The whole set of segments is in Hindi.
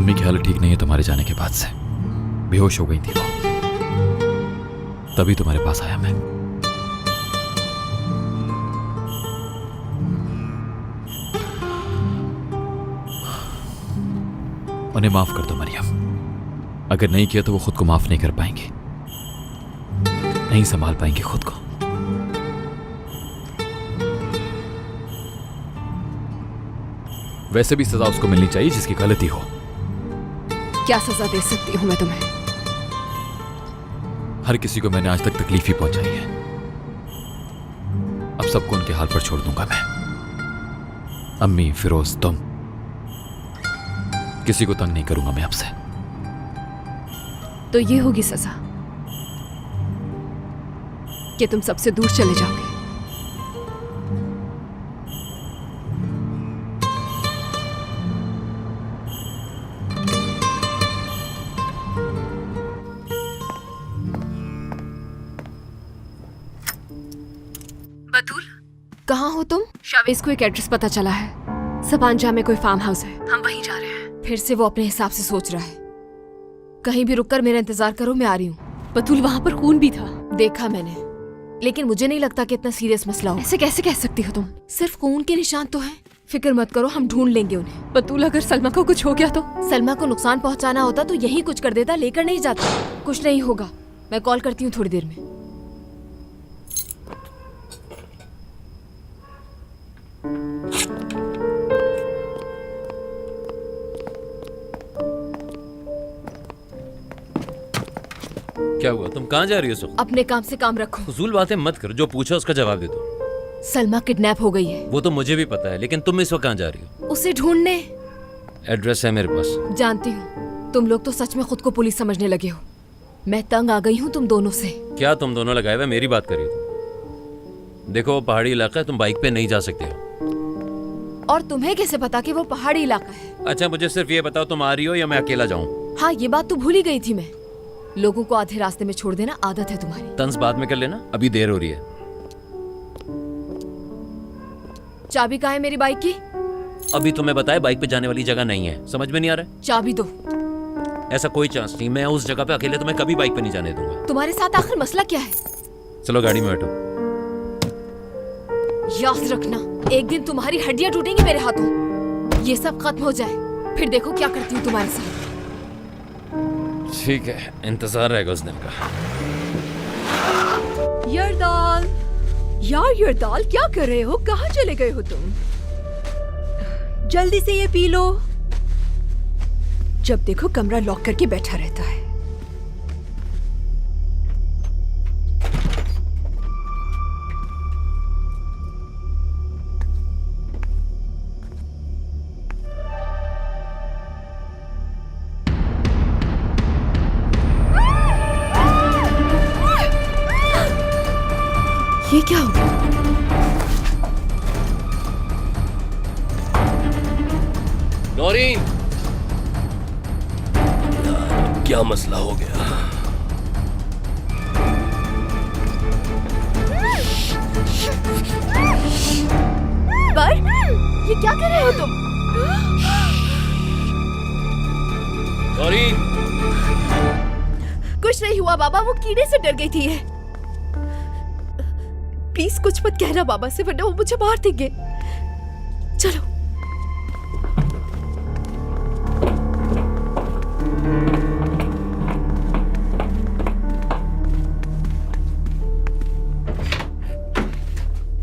अम्मी की हालत ठीक नहीं है तुम्हारे जाने के बाद से। बेहोश हो गई थी वो, तभी तुम्हारे पास आया मैं। उन्हें माफ कर दो मरियम। अगर नहीं किया तो वो खुद को माफ नहीं कर पाएंगे, नहीं संभाल पाएंगे खुद को। वैसे भी सजा उसको मिलनी चाहिए जिसकी गलती हो। क्या सजा दे सकती हूं मैं तुम्हें? हर किसी को मैंने आज तक तकलीफ ही पहुंचाई है, अब सबको उनके हाल पर छोड़ दूंगा मैं। अम्मी, फिरोज, तुम, किसी को तंग नहीं करूंगा मैं आपसे। तो ये होगी सजा कि तुम सबसे दूर चले जाओगे। बतूल, कहाँ हो तुम? शावेज को एक एड्रेस पता चला है। सबांजा में कोई फार्म हाउस है, हम वहीं जा रहे हैं। फिर से वो अपने हिसाब से सोच रहा है। कहीं भी रुककर मेरा इंतजार करो, मैं आ रही हूँ। बतूल, वहाँ पर खून भी था। देखा मैंने, लेकिन मुझे नहीं लगता कि इतना सीरियस मसला हो। ऐसे कैसे कह सकती हो तुम? सिर्फ खून के निशान तो हैं। फिक्र मत करो, हम ढूंढ लेंगे उन्हें। बतूल, अगर सलमा को कुछ हो गया तो? सलमा को नुकसान पहुँचाना होता तो यही कुछ कर देता, लेकर नहीं जाता। कुछ नहीं होगा, मैं कॉल करती हूँ थोड़ी देर में। क्या हुआ? तुम कहाँ जा रही हो सुख? अपने काम से काम रखो। फजूल बातें मत कर, जो पूछा उसका जवाब दे दो। सलमा किडनैप हो गई है। वो तो मुझे भी पता है, लेकिन तुम इस वक्त कहाँ जा रही हो? उसे ढूंढने। एड्रेस है मेरे पास। जानती हूँ, तुम लोग तो सच में खुद को पुलिस समझने लगे हो। मैं तंग आ गई हूँ तुम दोनों से। क्या तुम दोनों लगाए हुए मेरी बात करिए तुम? देखो, वो पहाड़ी इलाका है, तुम बाइक पे नहीं जा सकते हो। और तुम्हें कैसे पता कि वो पहाड़ी इलाका है? अच्छा, मुझे सिर्फ ये बताओ, तुम आ रही हो या मैं अकेला जाऊँ? हाँ, ये बात तो भूल ही गई थी मैं। लोगों को आधे रास्ते में छोड़ देना आदत है तुम्हारी। तंज बाद में कर लेना, अभी देर हो रही है। चाबी कहाँ है मेरी बाइक की? अभी तुम्हें बताया, बाइक पे जाने वाली जगह नहीं है। समझ में नहीं आ रहा? चाबी दो। ऐसा कोई चांस नहीं, मैं उस जगह पे अकेले तुम्हें कभी बाइक पे नहीं जाने दूंगा। तुम्हारे साथ आखिर मसला क्या है? चलो गाड़ी में बैठो। याद रखना, एक दिन तुम्हारी हड्डियां टूटेंगी मेरे हाथों। ये सब खत्म हो जाए, फिर देखो क्या करती हूँ तुम्हारे साथ। ठीक है, इंतजार रहेगा उस दिन का। यरदाल, यार यरदाल, क्या कर रहे हो? कहाँ चले गए हो तुम? जल्दी से ये पी लो। जब देखो कमरा लॉक करके बैठा रहता है। ये क्या हो गया? नौरीन, क्या मसला हो गया? पर ये क्या कर रहे हो तुम? नौरीन, कुछ नहीं हुआ बाबा, वो कीड़े से डर गई थी ये। प्लीज कुछ मत कहना बाबा से, वरना वो मुझे मार देंगे। चलो।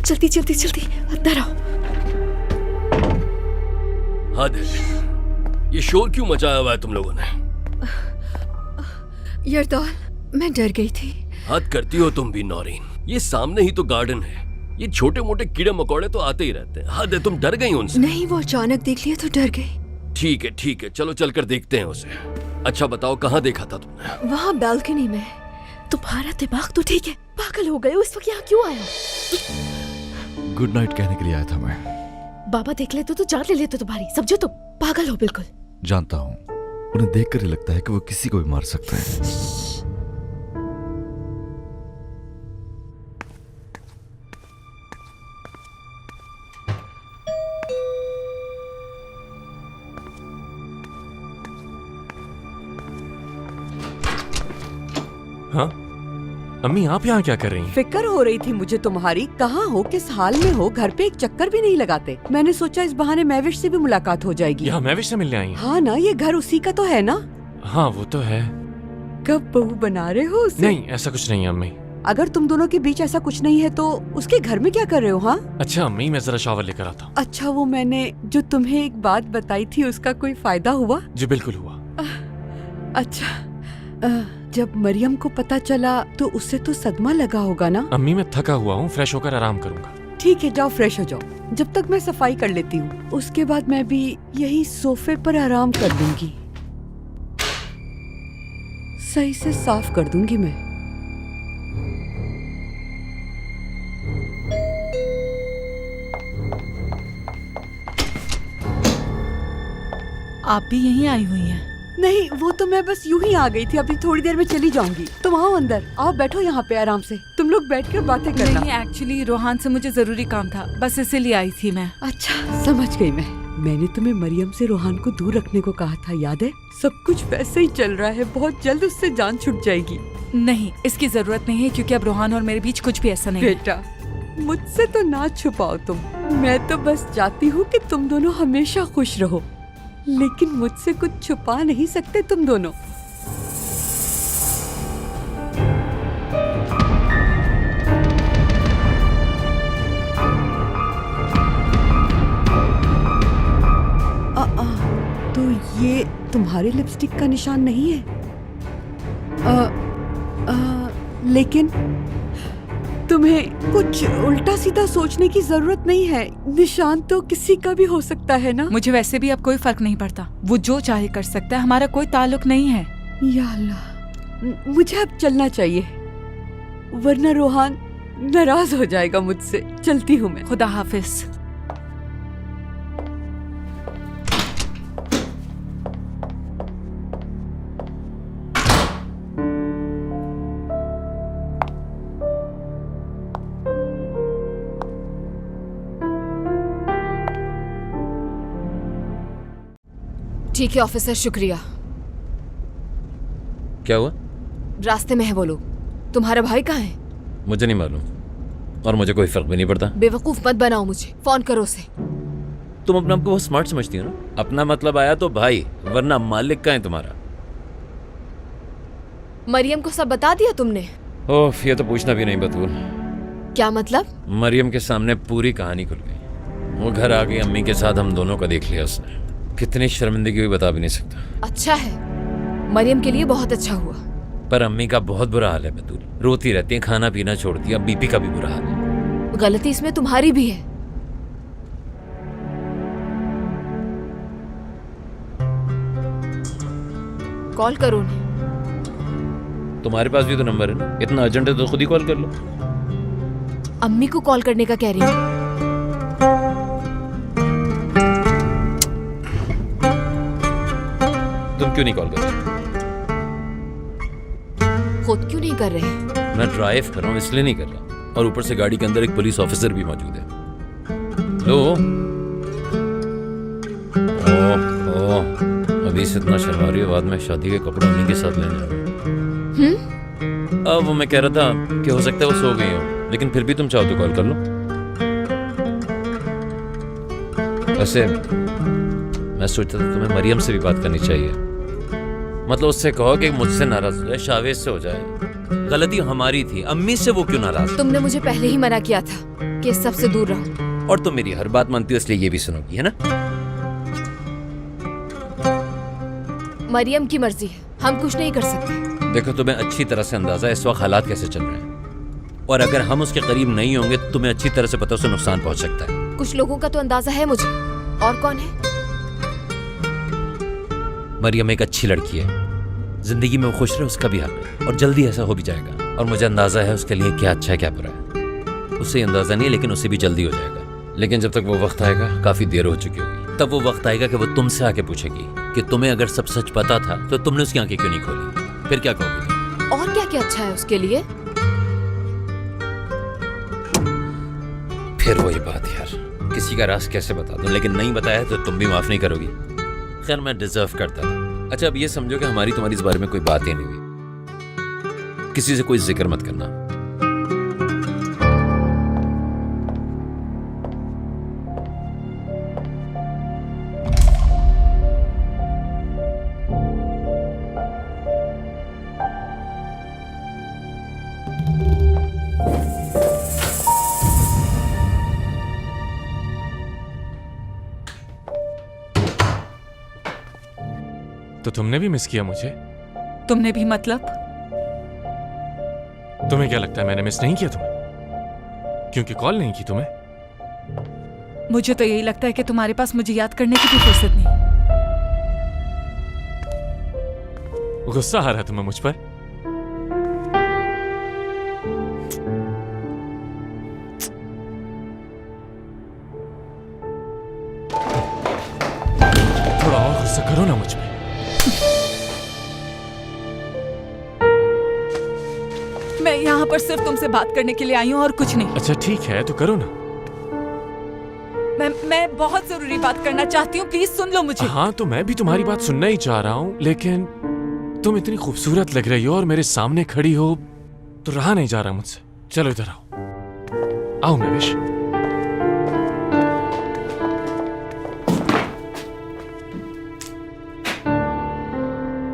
जल्दी जल्दी जल्दी अंदर आओ। हद है, ये शोर क्यों मचाया हुआ है तुम लोगों ने? यरदाल, मैं डर गई थी। हद करती हो तुम भी नौरीन। ये सामने ही तो गार्डन है, ये छोटे मोटे कीड़े मकोड़े तो आते ही रहते हैं। हद है, तुम डर गई उनसे? नहीं, वो अचानक देख लिया तो डर गई। ठीक है, चलो चलकर देखते हैं उसे। अच्छा बताओ, कहाँ देखा था तुमने? वहाँ बालकनी में। तुम्हारा दिमाग तो ठीक है, पागल हो गए हो? इस वक्त यहाँ क्यों आया? गुड नाइट कहने के लिए आया था मैं। बाबा देख लेते तो जान ले लेते तुम्हारी। समझो तुम पागल हो बिल्कुल। जानता हूँ, उन्हें देखकर ही लगता है कि वो किसी को भी मार सकता है। हाँ अम्मी, आप यहाँ क्या कर रही हैं? फिक्र हो रही थी मुझे तुम्हारी, कहाँ हो, किस हाल में हो, घर पे एक चक्कर भी नहीं लगाते। मैंने सोचा इस बहाने महविश से भी मुलाकात हो जाएगी। यहाँ महविश से मिलने आई हैं? हाँ ना, ये घर उसी का तो है ना। हाँ वो तो है। कब बहू बना रहे हो उसे? नहीं ऐसा कुछ नहीं है अम्मी। अगर तुम दोनों के बीच ऐसा कुछ नहीं है तो उसके घर में क्या कर रहे हो? हाँ अच्छा अम्मी, मैं जरा शावर लेकर आता हूँ। अच्छा, वो मैंने जो तुम्हें एक बात बताई थी उसका कोई फायदा हुआ? जी बिल्कुल हुआ। अच्छा, जब मरियम को पता चला तो उसे तो सदमा लगा होगा ना? अम्मी मैं थका हुआ हूँ, फ्रेश होकर आराम करूंगा। ठीक है, जाओ फ्रेश हो जाओ, जब तक मैं सफाई कर लेती हूँ। उसके बाद मैं भी यही सोफे पर आराम कर लूंगी, सही से साफ कर दूंगी मैं। आप भी यहीं आई हुई हैं? नहीं, वो तो मैं बस यूं ही आ गई थी, अभी थोड़ी देर में चली जाऊंगी। तुम आओ अंदर, आओ बैठो यहाँ पे आराम से, तुम लोग बैठकर बातें करना। नहीं, एक्चुअली रोहान से मुझे जरूरी काम था, बस इसीलिए आई थी मैं। अच्छा समझ गई मैं। मैंने तुम्हें मरियम से रोहान को दूर रखने को कहा था, याद है? सब कुछ वैसे ही चल रहा है, बहुत जल्द उससे जान छूट जाएगी। नहीं, इसकी जरूरत नहीं है, क्योंकि अब रोहान और मेरे बीच कुछ भी ऐसा नहीं है। बेटा मुझसे तो ना छुपाओ तुम, मैं तो बस चाहती हूँ कि तुम दोनों हमेशा खुश रहो, लेकिन मुझसे कुछ छुपा नहीं सकते तुम दोनों। तो ये तुम्हारे लिपस्टिक का निशान नहीं है? लेकिन तुम्हें कुछ उल्टा सीधा सोचने की जरूरत नहीं है, निशान तो किसी का भी हो सकता है ना। मुझे वैसे भी अब कोई फर्क नहीं पड़ता, वो जो चाहे कर सकता है, हमारा कोई ताल्लुक नहीं है। या अल्लाह, मुझे अब चलना चाहिए वरना रोहान नाराज हो जाएगा मुझसे। चलती हूँ मैं। खुदा हाफिज। ठीक है ऑफिसर, शुक्रिया। क्या हुआ? रास्ते में है वो लोग। तुम्हारा भाई कहाँ है? मुझे नहीं मालूम, और मुझे कोई फर्क भी नहीं पड़ता। बेवकूफ मत बनाओ मुझे, फोन करो उसे। तुम अपने आप को बहुत स्मार्ट समझती हो ना। अपना मतलब आया तो भाई, वरना मालिक का है तुम्हारा। मरियम को सब बता दिया तुमने? ओह, ये तो पूछना भी नहीं बतूल। क्या मतलब? मरियम के सामने पूरी कहानी खुल गई। वो घर आ गई, अम्मी के साथ हम दोनों का देख लिया उसने। कितनी शर्मिंदगी हुई बता भी नहीं सकता। अच्छा है, मरियम के लिए बहुत अच्छा हुआ। पर अम्मी का बहुत बुरा हाल है बतूल, रोती रहती है, खाना पीना छोड़ती है। अब बीपी का भी बुरा हाल है। गलती इसमें तुम्हारी भी है। कॉल करो उन्हें। तुम्हारे पास भी तो नंबर है ना, इतना अर्जेंट है तो खुद ही कॉल कर लो। अम्मी को कॉल करने का कह रही हूँ। तुम क्यों नहीं कॉल कर रहे? खुद क्यों नहीं कर रहे? मैं ड्राइव कर रहा हूँ इसलिए नहीं कर रहा, और ऊपर से गाड़ी के अंदर एक पुलिस ऑफिसर भी मौजूद है। लो। ओह, अभी से इतना शर्मा रही हो, बाद में शादी के कपड़े उन्हीं के साथ लेने जाओ। अब वो मैं कह रहा था कि हो सकता है वो सो गई हो, लेकिन फिर भी तुम चाहो तो कॉल कर लो। वैसे मैं सोचता था तुम्हें मरियम से भी बात करनी चाहिए। मतलब उससे कहो कि मुझसे नाराज हो जाए, शावेज से हो जाए। गलती हमारी थी, अम्मी से वो क्यों नाराज? तुमने मुझे पहले ही मना किया था कि इस सब से दूर रहो। और तुम मेरी हर बात मानती हो, इसलिए ये भी सुनोगी, है ना? मरियम की मर्जी है, हम कुछ नहीं कर सकते। देखो, तुम्हें अच्छी तरह से अंदाजा है इस वक्त हालात कैसे चल रहे हैं, और अगर हम उसके करीब नहीं होंगे तो तुम्हें अच्छी तरह से पता उसे नुकसान पहुंच सकता है। कुछ लोगों का तो अंदाजा है मुझे। और कौन है? मरियम एक अच्छी लड़की है, जिंदगी में वो खुश रहे उसका भी हक है, और जल्दी ऐसा हो भी जाएगा। और मुझे अंदाजा है उसके लिए क्या अच्छा है क्या बुरा है। उसे अंदाजा नहीं है, लेकिन उसे भी जल्दी हो जाएगा। लेकिन जब तक वो वक्त आएगा, काफी देर हो चुकी होगी, तब वो वक्त आएगा कि वो तुमसे आके पूछेगी कि तुम्हें अगर सब सच पता था तो तुमने उसकी आंखें क्यों नहीं खोली। फिर क्या कहोगी? और क्या क्या अच्छा है उसके लिए? फिर वही बात यार, किसी का राज कैसे बता दूं, लेकिन नहीं बताया तो तुम भी माफ नहीं करोगी। खैर, मैं डिजर्व करता था। अच्छा, अब ये समझो कि हमारी तुम्हारी इस बारे में कोई बात ही नहीं हुई। किसी से कोई जिक्र मत करना। तो तुमने भी मिस किया मुझे? तुमने भी मतलब? तुम्हें क्या लगता है मैंने मिस नहीं किया तुम्हें क्योंकि कॉल नहीं की तुम्हें? मुझे तो यही लगता है कि तुम्हारे पास मुझे याद करने की भी फुर्सत नहीं। गुस्सा आ रहा है तुम्हें मुझ पर? थोड़ा और गुस्सा करो ना मुझ पे। मैं यहाँ पर सिर्फ तुमसे बात करने के लिए आई हूँ और कुछ नहीं। अच्छा ठीक है तो करो ना। मैं बहुत जरूरी बात करना चाहती हूँ, प्लीज सुन लो मुझे। हाँ तो मैं भी तुम्हारी बात सुनना ही चाह रहा हूँ, लेकिन तुम इतनी खूबसूरत लग रही हो और मेरे सामने खड़ी हो तो रहा नहीं जा रहा मुझसे। चलो इधर आओ। आओ महविश।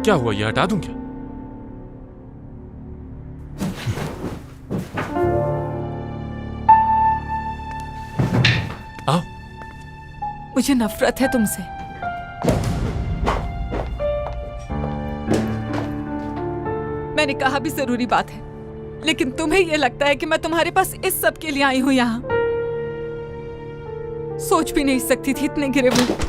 क्या हुआ, ये हटा दूं क्या? आओ। मुझे नफरत है तुमसे। मैंने कहा भी जरूरी बात है, लेकिन तुम्हें यह लगता है कि मैं तुम्हारे पास इस सब के लिए आई हूं यहाँ। सोच भी नहीं सकती थी इतने गिरे हुए।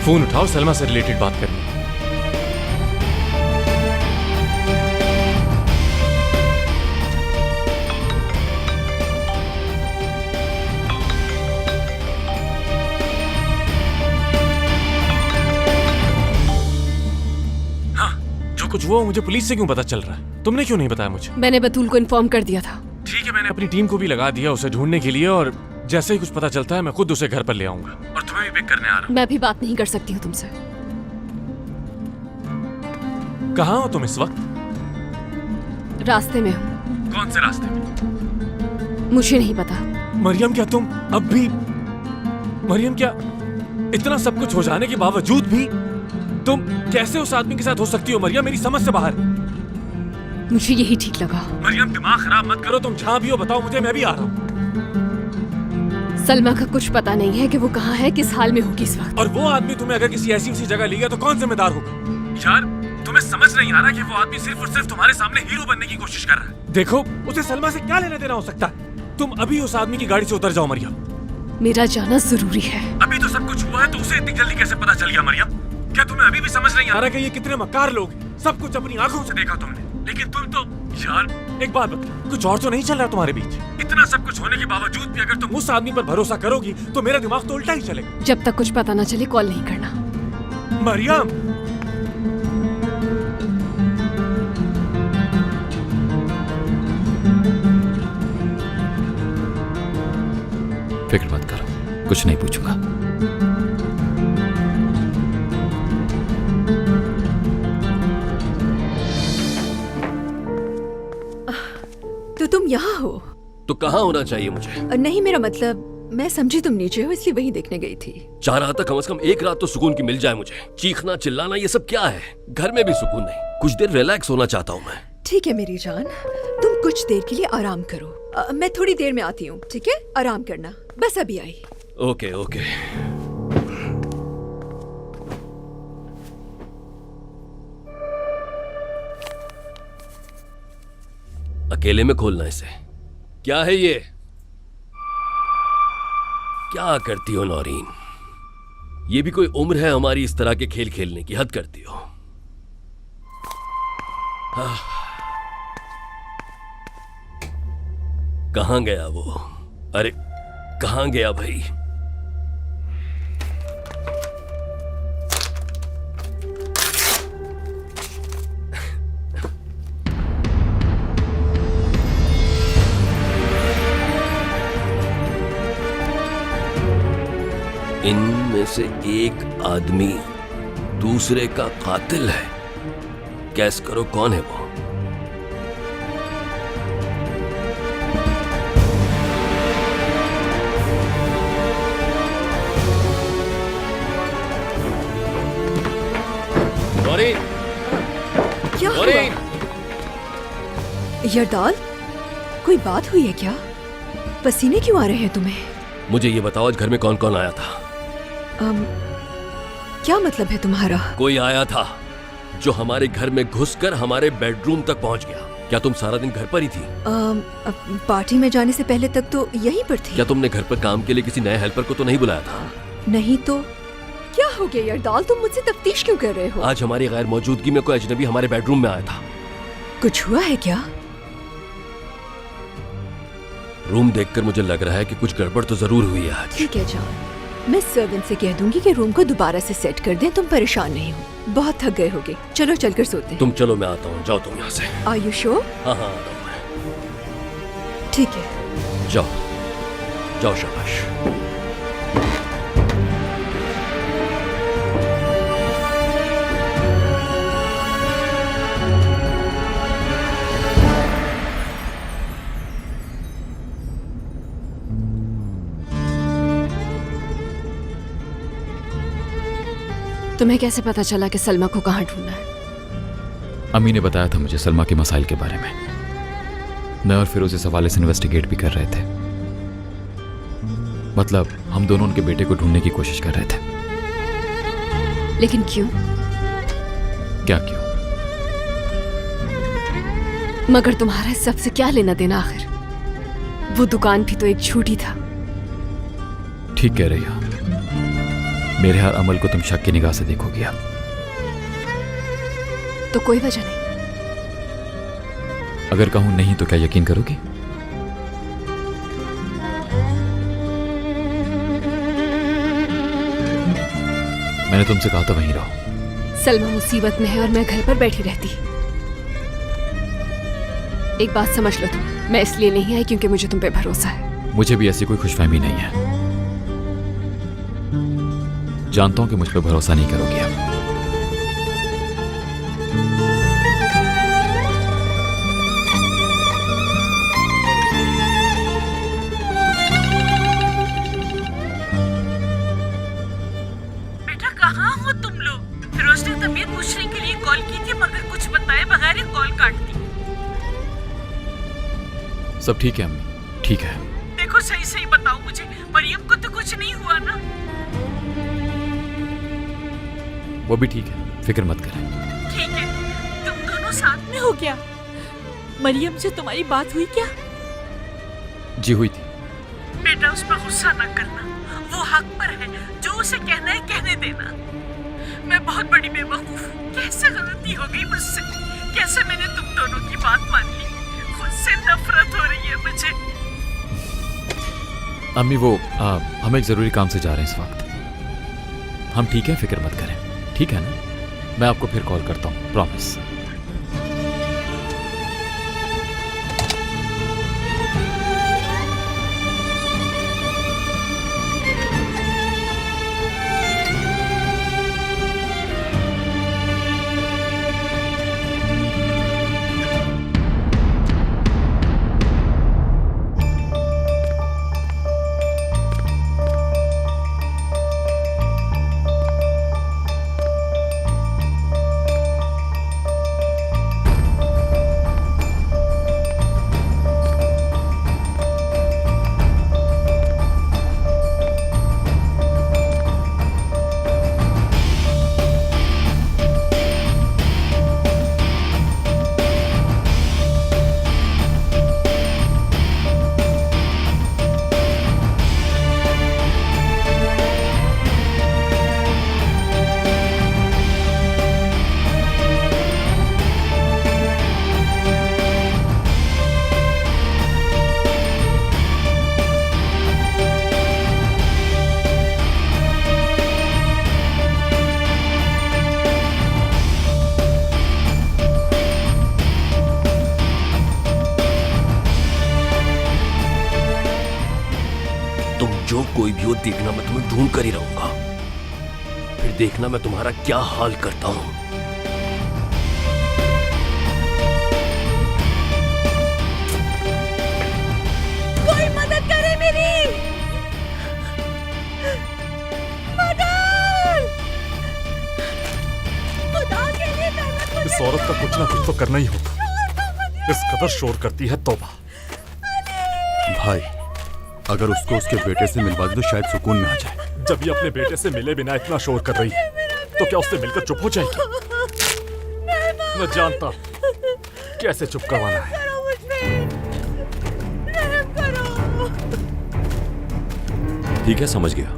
फोन उठाओ, सलमा से रिलेटेड बात करनी। हाँ, जो कुछ हुआ मुझे पुलिस से क्यों पता चल रहा है? तुमने क्यों नहीं बताया मुझे? मैंने बतूल को इन्फॉर्म कर दिया था। ठीक है, मैंने अपनी टीम को भी लगा दिया उसे ढूंढने के लिए, और जैसे ही कुछ पता चलता है मैं खुद उसे घर पर ले आऊंगा और तुम्हें भी पिक करने आ रहा हूं। मैं भी बात नहीं कर सकती हूँ तुमसे। कहाँ हो तुम इस वक्त? रास्ते में हूँ। कौन से रास्ते में? मुझे नहीं पता। मरियम, क्या तुम अब भी? मरियम, क्या इतना सब कुछ हो जाने के बावजूद भी तुम कैसे उस आदमी के साथ हो सकती हो? मरियम, मेरी समझ से बाहर। मुझे यही ठीक लगा। मरियम, दिमाग खराब मत करो, तुम जहां भी हो बताओ मुझे, मैं भी आ रहा हूँ। सलमा का कुछ पता नहीं है कि वो कहाँ है, किस हाल में होगी इस वक्त। और वो आदमी तुम्हें अगर किसी ऐसी उसी जगह ले गया तो कौन जिम्मेदार होगा? यार, तुम्हें समझ नहीं आ रहा कि वो आदमी सिर्फ और सिर्फ तुम्हारे सामने हीरो बनने की कोशिश कर रहा है। देखो, उसे सलमा से क्या लेना देना हो सकता है? तुम अभी उस आदमी की गाड़ी से उतर जाओ मरियम। मेरा जाना जरूरी है। अभी तो सब कुछ हुआ है तो उसे इतनी जल्दी कैसे पता चल गया मरियम? क्या तुम्हें अभी भी समझ नहीं आ रहा कि ये कितने मक्कार लोग हैं? सब कुछ अपनी आंखों से देखा तुमने, लेकिन तुम तो यार, एक बात बता, कुछ और तो नहीं चल रहा तुम्हारे बीच? इतना सब कुछ होने के बावजूद भी अगर तुम उस आदमी पर भरोसा करोगी तो मेरा दिमाग तो उल्टा ही चलेगा। जब तक कुछ पता ना चले कॉल नहीं करना। मरियम, फिक्र मत करो, कुछ नहीं पूछूंगा। तो तुम यहाँ हो? तो कहाँ होना चाहिए मुझे? नहीं, मेरा मतलब मैं समझी तुम नीचे हो इसलिए वहीं देखने गई थी। चाह रहा था कम से कम एक रात तो सुकून की मिल जाए मुझे। चीखना चिल्लाना ये सब क्या है? घर में भी सुकून नहीं, कुछ देर रिलैक्स होना चाहता हूँ मैं। ठीक है मेरी जान, तुम कुछ देर के लिए आराम करो। मैं थोड़ी देर में आती हूँ, ठीक है? आराम करना, बस अभी आई। Okay okay. अकेले में खोलना इसे। क्या है ये? क्या करती हो नौरीन? ये भी कोई उम्र है हमारी इस तरह के खेल खेलने की? हद करती हो। कहाँ गया वो? अरे कहाँ गया भाई? इनमें से एक आदमी दूसरे का कातिल है। गैस करो कौन है वो? नौरीन, क्या हुआ? नौरीन, यरदाल, कोई बात हुई है क्या? पसीने क्यों आ रहे हैं तुम्हें? मुझे ये बताओ आज घर में कौन कौन आया था? क्या मतलब है तुम्हारा? कोई आया था जो हमारे घर में घुसकर हमारे बेडरूम तक पहुंच गया। क्या तुम सारा दिन घर पर ही थी? पार्टी में जाने से पहले तक तो यहीं पर थी। क्या तुमने घर पर काम के लिए किसी नए हेल्पर को तो नहीं बुलाया था? नहीं तो क्या हो गया यरदाल, तुम मुझसे तफ्तीश क्यों कर रहे हो? आज हमारी गैर मौजूदगी में कोई अजनबी हमारे बेडरूम में आया था। कुछ हुआ है क्या? रूम देखकर मुझे लग रहा है कि कुछ गड़बड़ तो जरूर हुई है आज। ठीक है जान, मैं सर्वेंट से कह दूंगी कि रूम को दोबारा से सेट कर दें। तुम परेशान नहीं हो, बहुत थक गए होगे। चलो चलकर सोते हैं। तुम चलो, मैं आता हूँ। जाओ तुम यहाँ से। Are you sure? हाँ हाँ, आता हूँ मैं। ठीक है। जाओ जाओ, शाबाश। तुम्हें कैसे पता चला कि सलमा को कहाँ ढूंढना है? अम्मी ने बताया था मुझे सलमा के मसाइल के बारे में। मैं और फिरोज इस हवाले से इन्वेस्टिगेट भी कर रहे थे। मतलब हम दोनों उनके बेटे को ढूंढने की कोशिश कर रहे थे। लेकिन क्यों? क्या क्यों? मगर तुम्हारा इस सबसे क्या लेना देना आखिर? वो दुकान भी तो एक झूठी था। ठीक कह रही हो। मेरे हर अमल को तुम शक की निगाह से देखोगी अब। तो कोई वजह नहीं? अगर कहूं नहीं तो क्या यकीन करोगी? मैंने तुमसे कहा था वहीं रहो। सलमा मुसीबत में है और मैं घर पर बैठी रहती। एक बात समझ लो तुम, मैं इसलिए नहीं आई क्योंकि मुझे तुम पे भरोसा है। मुझे भी ऐसी कोई खुशफहमी नहीं है। जानता हूं कि मुझ पर भरोसा नहीं करोगी अब। बेटा कहाँ हो तुम लोग? फिरोज ने तबीयत पूछने के लिए कॉल की थी मगर कुछ बताए बगैर ही कॉल काट दी। सब ठीक है अम्मी, ठीक है। देखो सही सही बताओ मुझे, मरियम को तो कुछ नहीं हुआ ना? वो भी ठीक है, फिक्र मत करें। ठीक है, तुम दोनों साथ में हो क्या? मरियम से तुम्हारी बात हुई क्या? जी हुई थी। बेटा उस पर गुस्सा न करना, वो हक पर है, जो उसे कहना है कहने देना। मैं बहुत बड़ी बेवकूफ हूँ, कैसे गलती हो गई मुझसे, कैसे मैंने तुम दोनों की बात मान ली। खुद से नफरत हो रही है मुझे। अम्मी वो हम एक जरूरी काम से जा रहे हैं इस वक्त। हम ठीक है, फिक्र मत करें, ठीक है ना? मैं आपको फिर कॉल करता हूँ, प्रॉमिस। कोई भी हो, देखना मैं तुम्हें ढूंढ कर ही रहूंगा। फिर देखना मैं तुम्हारा क्या हाल करता हूं। कोई मदद करे मेरी। मदद! खुदा के लिए मेहनत इस औरत का कुछ ना कुछ तो करना ही होगा। इस कदर शोर करती है, तौबा। भाई, अगर उसको उसके बेटे से मिलवा दे तो शायद सुकून में आ जाए। जब ये अपने बेटे से मिले बिना इतना शोर कर रही है, तो क्या उससे मिलकर चुप हो जाएगी? मैं जानता हूं कैसे चुप करवाना है। ठीक है, समझ गया।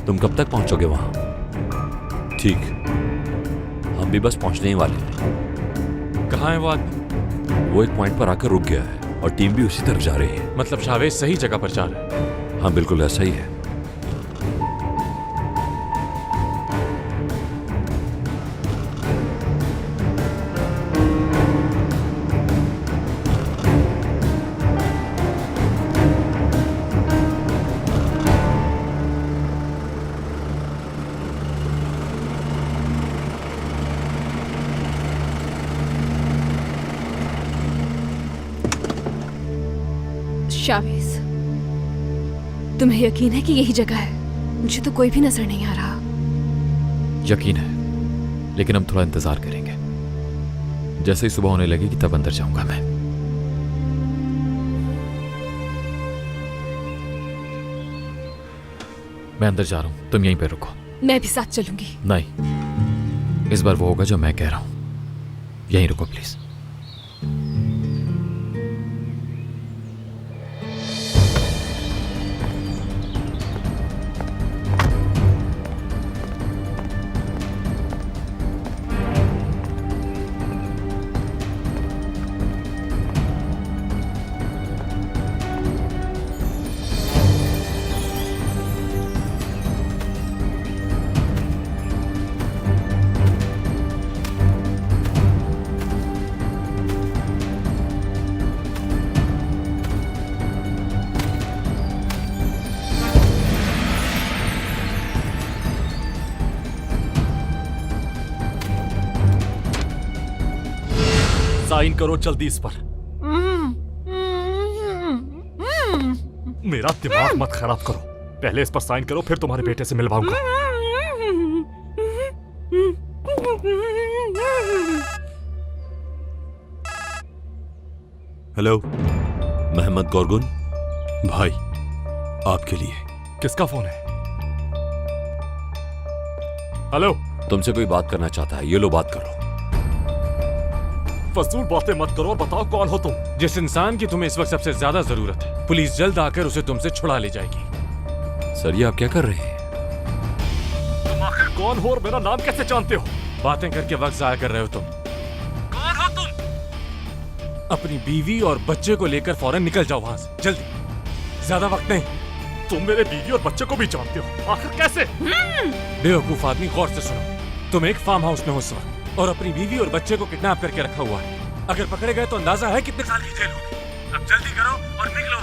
तुम कब तक पहुंचोगे वहां? ठीक, हम भी बस पहुंचने ही वाले हैं। कहाँ है वो आदमी? वो एक पॉइंट पर आकर रुक गया है और टीम भी उसी तरफ जा रही है। मतलब शावेज सही जगह पर जा रहा है? हाँ, बिल्कुल ऐसा ही है। शावेज, तुम्हें यकीन है कि यही जगह है? मुझे तो कोई भी नजर नहीं आ रहा। यकीन है, लेकिन हम थोड़ा इंतजार करेंगे। जैसे ही सुबह होने लगेगी तब अंदर जाऊंगा मैं। मैं अंदर जा रहा हूं, तुम यहीं पे रुको। मैं भी साथ चलूंगी। नहीं, इस बार वो होगा जो मैं कह रहा हूं। यहीं रुको प्लीज। साइन करो जल्दी इस पर। मेरा दिमाग मत खराब करो। पहले इस पर साइन करो, फिर तुम्हारे बेटे से मिलवाऊंगा। हेलो मोहम्मद गोरगुन। भाई, आपके लिए। किसका फोन है? हेलो। तुमसे कोई बात करना चाहता है, ये लो बात करो। फजूल बातें मत करो और बताओ कौन हो तुम? जिस इंसान की तुम्हें इस वक्त सबसे ज्यादा जरूरत है, पुलिस जल्द आकर उसे तुमसे छुड़ा ले जाएगी। सर, ये आप क्या कर रहे हैं? तुम आखिर कौन हो और मेरा नाम कैसे जानते हो? बातें करके वक्त जाया कर रहे हो तुम। कौन हो तुम? अपनी बीवी और बच्चे को लेकर फौरन निकल जाओ वहां से, जल्दी। ज्यादा वक्त नहीं। तुम मेरे बीवी और बच्चे को भी जानते हो, आखिर कैसे? बेवकूफ आदमी, गौर से सुनो। तुम एक फार्म हाउस में हो इस वक्त और अपनी बीवी और बच्चे को किडनैप करके रखा हुआ है। अगर पकड़े गए तो अंदाजा है कितने साल की जेल होगी। अब जल्दी करो और निकलो